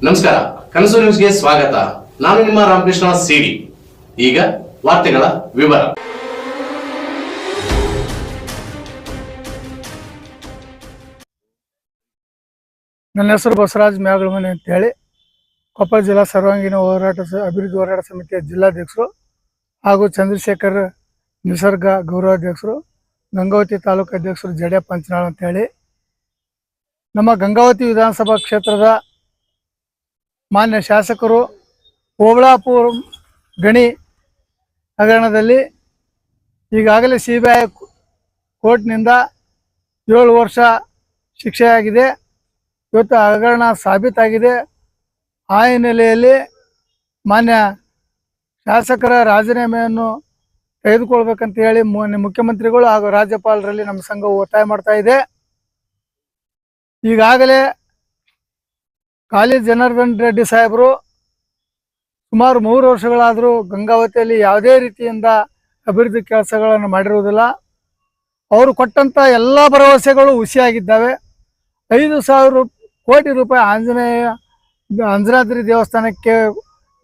ನಮಸ್ಕಾರ, ಕನಸು ನ್ಯೂಸ್ಗೆ ಸ್ವಾಗತ. ನಾನು ನಿಮ್ಮ ರಾಮಕೃಷ್ಣ ಸಿಡಿ. ಈಗ ವಾರ್ತೆಗಳ ವಿವರ. ನನ್ನ ಹೆಸರು ಬಸವರಾಜ್ ಮ್ಯಾಗಳಮನೆ ಅಂತ ಹೇಳಿ ಕೊಪ್ಪಳ ಜಿಲ್ಲಾ ಸರ್ವಾಂಗೀಣ ಅಭಿವೃದ್ಧಿ ಹೋರಾಟ ಸಮಿತಿಯ ಜಿಲ್ಲಾಧ್ಯಕ್ಷರು ಹಾಗೂ ಚಂದ್ರಶೇಖರ್ ನಿಸರ್ಗ ಗೌರವಾಧ್ಯಕ್ಷರು, ಗಂಗಾವತಿ ತಾಲೂಕು ಅಧ್ಯಕ್ಷರು ಜಡೆ ಪಂಚನಾಳ್ ಅಂತ ಹೇಳಿ. ನಮ್ಮ ಗಂಗಾವತಿ ವಿಧಾನಸಭಾ ಕ್ಷೇತ್ರದ ಮಾನ್ಯ ಶಾಸಕರು ಓಬಳಾಪುರ ಗಣಿ ಹಗರಣದಲ್ಲಿ ಈಗಾಗಲೇ CBI ಕೋರ್ಟ್ನಿಂದ 7 ವರ್ಷ ಶಿಕ್ಷೆಯಾಗಿದೆ. ಇವತ್ತು ಹಗರಣ ಸಾಬೀತಾಗಿದೆ. ಆ ಹಿನ್ನೆಲೆಯಲ್ಲಿ ಮಾನ್ಯ ಶಾಸಕರ ರಾಜೀನಾಮೆಯನ್ನು ತೆಗೆದುಕೊಳ್ಬೇಕಂತ ಹೇಳಿ ಮುಖ್ಯಮಂತ್ರಿಗಳು ಹಾಗೂ ರಾಜ್ಯಪಾಲರಲ್ಲಿ ನಮ್ಮ ಸಂಘವು ಒತ್ತಾಯ ಮಾಡ್ತಾ ಇದೆ. ಈಗಾಗಲೇ ಕಾಲಿ ಜನಾರ್ದನ್ ರೆಡ್ಡಿ ಸಾಹೇಬರು ಸುಮಾರು 3 ವರ್ಷಗಳಾದರೂ ಗಂಗಾವತಿಯಲ್ಲಿ ಯಾವುದೇ ರೀತಿಯಿಂದ ಅಭಿವೃದ್ಧಿ ಕೆಲಸಗಳನ್ನು ಮಾಡಿರುವುದಿಲ್ಲ. ಅವರು ಕೊಟ್ಟಂಥ ಎಲ್ಲ ಭರವಸೆಗಳು ಹುಸಿಯಾಗಿದ್ದಾವೆ. 5,000 ಕೋಟಿ ರೂಪಾಯಿ ಅಂಜನಾದ್ರಿ ದೇವಸ್ಥಾನಕ್ಕೆ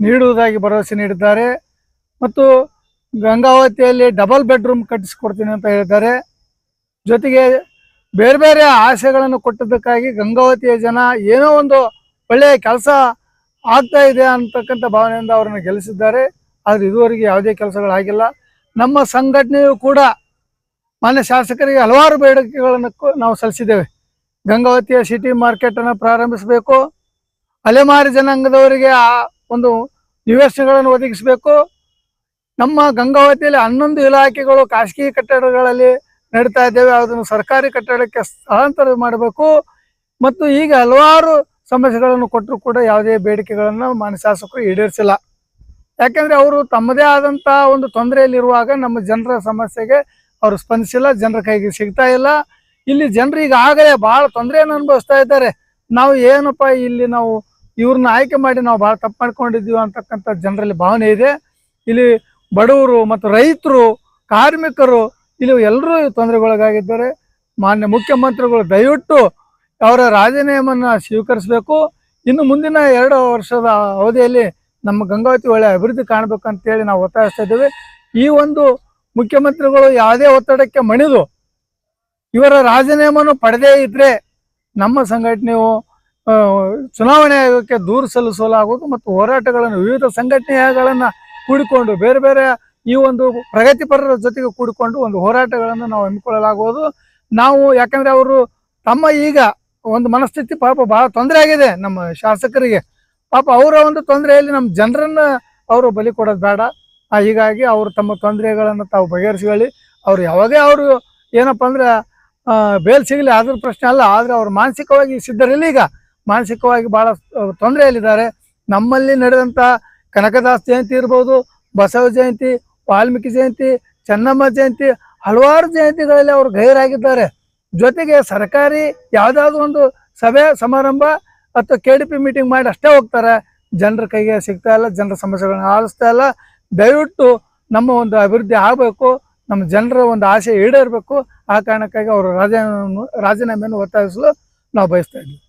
ನೀಡುವುದಾಗಿ ಭರವಸೆ ನೀಡಿದ್ದಾರೆ ಮತ್ತು ಗಂಗಾವತಿಯಲ್ಲಿ ಡಬಲ್ ಬೆಡ್ರೂಮ್ ಕಟ್ಟಿಸಿಕೊಡ್ತೀನಿ ಅಂತ ಹೇಳಿದ್ದಾರೆ. ಜೊತೆಗೆ ಬೇರೆ ಬೇರೆ ಆಸೆಗಳನ್ನು ಕೊಟ್ಟದ್ದಕ್ಕಾಗಿ ಗಂಗಾವತಿಯ ಜನ ಏನೋ ಒಂದು ಒಳ್ಳೆಯ ಕೆಲಸ ಆಗ್ತಾ ಇದೆ ಅಂತಕ್ಕಂಥ ಭಾವನೆಯಿಂದ ಅವರನ್ನು ಗೆಲ್ಲಿಸಿದ್ದಾರೆ. ಆದರೆ ಇದುವರೆಗೆ ಯಾವುದೇ ಕೆಲಸಗಳಾಗಿಲ್ಲ. ನಮ್ಮ ಸಂಘಟನೆಯು ಕೂಡ ಮಾನ್ಯ ಶಾಸಕರಿಗೆ ಹಲವಾರು ಬೇಡಿಕೆಗಳನ್ನು ನಾವು ಸಲ್ಲಿಸಿದ್ದೇವೆ. ಗಂಗಾವತಿಯ ಸಿಟಿ ಮಾರ್ಕೆಟನ್ನು ಪ್ರಾರಂಭಿಸಬೇಕು, ಅಲೆಮಾರಿ ಜನಾಂಗದವರಿಗೆ ಒಂದು ನಿವೇಶನಗಳನ್ನು ಒದಗಿಸಬೇಕು. ನಮ್ಮ ಗಂಗಾವತಿಯಲ್ಲಿ 11 ಇಲಾಖೆಗಳು ಖಾಸಗಿ ಕಟ್ಟಡಗಳಲ್ಲಿ ನಡೀತಾ ಇದ್ದೇವೆ, ಅದನ್ನು ಸರ್ಕಾರಿ ಕಟ್ಟಡಕ್ಕೆ ಸ್ಥಳಾಂತರ ಮಾಡಬೇಕು. ಮತ್ತು ಈಗ ಹಲವಾರು ಸಮಸ್ಯೆಗಳನ್ನು ಕೊಟ್ಟರು ಕೂಡ ಯಾವುದೇ ಬೇಡಿಕೆಗಳನ್ನು ಮಾನ್ಯ ಶಾಸಕರು ಈಡೇರಿಸಿಲ್ಲ. ಯಾಕೆಂದರೆ ಅವರು ತಮ್ಮದೇ ಆದಂಥ ಒಂದು ತೊಂದರೆಯಲ್ಲಿರುವಾಗ ನಮ್ಮ ಜನರ ಸಮಸ್ಯೆಗೆ ಅವರು ಸ್ಪಂದಿಸಿಲ್ಲ, ಜನರ ಕೈಗೆ ಸಿಗ್ತಾ ಇಲ್ಲ. ಇಲ್ಲಿ ಜನರು ಈಗಾಗಲೇ ಭಾಳ ತೊಂದರೆಯನ್ನು ಅನುಭವಿಸ್ತಾ ಇದ್ದಾರೆ. ನಾವು ಏನಪ್ಪ ಇಲ್ಲಿ ನಾವು ಇವ್ರನ್ನ ಆಯ್ಕೆ ಮಾಡಿ ನಾವು ಭಾಳ ತಪ್ಪು ಮಾಡ್ಕೊಂಡಿದ್ದೀವಿ ಅಂತಕ್ಕಂಥ ಜನರಲ್ಲಿ ಭಾವನೆ ಇದೆ. ಇಲ್ಲಿ ಬಡವರು ಮತ್ತು ರೈತರು, ಕಾರ್ಮಿಕರು ಇಲ್ಲಿ ಎಲ್ಲರೂ ತೊಂದರೆಗೊಳಗಾಗಿದ್ದಾರೆ. ಮಾನ್ಯ ಮುಖ್ಯಮಂತ್ರಿಗಳು ದಯವಿಟ್ಟು ಅವರ ರಾಜೀನಾಮೆಯನ್ನು ಸ್ವೀಕರಿಸಬೇಕು. ಇನ್ನು ಮುಂದಿನ 2 ವರ್ಷದ ಅವಧಿಯಲ್ಲಿ ನಮ್ಮ ಗಂಗಾವತಿ ಒಳ್ಳೆಯ ಅಭಿವೃದ್ಧಿ ಕಾಣಬೇಕಂತೇಳಿ ನಾವು ಒತ್ತಾಯಿಸ್ತಾ ಇದ್ದೇವೆ. ಈ ಒಂದು ಮುಖ್ಯಮಂತ್ರಿಗಳು ಯಾವುದೇ ಒತ್ತಡಕ್ಕೆ ಮಣಿದು ಇವರ ರಾಜೀನಾಮೆಯನ್ನು ಪಡೆದೇ ಇದ್ದರೆ ನಮ್ಮ ಸಂಘಟನೆಯು ಚುನಾವಣೆ ಆಯೋಗಕ್ಕೆ ದೂರು ಸಲ್ಲಿಸಲಾಗುವುದು ಮತ್ತು ಹೋರಾಟಗಳನ್ನು ವಿವಿಧ ಸಂಘಟನೆಗಳನ್ನು ಕೂಡಿಕೊಂಡು ಬೇರೆ ಬೇರೆ ಈ ಒಂದು ಪ್ರಗತಿಪರರ ಜೊತೆಗೆ ಕೂಡಿಕೊಂಡು ಒಂದು ಹೋರಾಟಗಳನ್ನು ನಾವು ಹಮ್ಮಿಕೊಳ್ಳಲಾಗುವುದು. ನಾವು ಯಾಕಂದರೆ ಅವರು ತಮ್ಮ ಈಗ ಒಂದು ಮನಸ್ಥಿತಿ ಪಾಪ ಭಾಳ ತೊಂದರೆ ಆಗಿದೆ ನಮ್ಮ ಶಾಸಕರಿಗೆ. ಪಾಪ ಅವರ ಒಂದು ತೊಂದರೆಯಲ್ಲಿ ನಮ್ಮ ಜನರನ್ನು ಅವರು ಬಲಿ ಕೊಡೋದು ಬೇಡ. ಹೀಗಾಗಿ ಅವರು ತಮ್ಮ ತೊಂದರೆಗಳನ್ನು ತಾವು ಬಗೆಹರಿಸಿಕೊಳ್ಳಿ. ಅವರು ಯಾವಾಗೇ ಅವರು ಏನಪ್ಪ ಅಂದರೆ ಬೇಲ್ ಸಿಗಲಿ ಅದ್ರ ಪ್ರಶ್ನೆ ಅಲ್ಲ. ಆದರೆ ಅವರು ಮಾನಸಿಕವಾಗಿ ಸಿದ್ಧರಿಲ್ಲ. ಈಗ ಮಾನಸಿಕವಾಗಿ ಭಾಳ ತೊಂದರೆಯಲ್ಲಿದ್ದಾರೆ. ನಮ್ಮಲ್ಲಿ ನಡೆದಂಥ ಕನಕದಾಸ್ ಜಯಂತಿ ಇರ್ಬೋದು, ಬಸವ ಜಯಂತಿ, ವಾಲ್ಮೀಕಿ ಜಯಂತಿ, ಚೆನ್ನಮ್ಮ ಜಯಂತಿ, ಹಲವಾರು ಜಯಂತಿಗಳಲ್ಲಿ ಅವರು ಗೈರಾಗಿದ್ದಾರೆ. ಜೊತೆಗೆ ಸರ್ಕಾರಿ ಯಾವುದಾದ್ರೂ ಒಂದು ಸಭೆ ಸಮಾರಂಭ ಅಥವಾ KDP ಮೀಟಿಂಗ್ ಮಾಡಿ ಅಷ್ಟೇ ಹೋಗ್ತಾರೆ. ಜನರ ಕೈಗೆ ಸಿಗ್ತಾ ಇಲ್ಲ, ಜನರ ಸಮಸ್ಯೆಗಳನ್ನ ಆಲಿಸ್ತಾ ಇಲ್ಲ. ದಯವಿಟ್ಟು ನಮ್ಮ ಒಂದು ಅಭಿವೃದ್ಧಿ ಆಗಬೇಕು, ನಮ್ಮ ಜನರ ಒಂದು ಆಸೆ ಈಡೇರಬೇಕು. ಆ ಕಾರಣಕ್ಕಾಗಿ ಅವರು ರಾಜೀನಾಮೆಯನ್ನು ಒತ್ತಾಯಿಸಲು ನಾವು ಬಯಸ್ತಾ ಇದ್ದೀವಿ.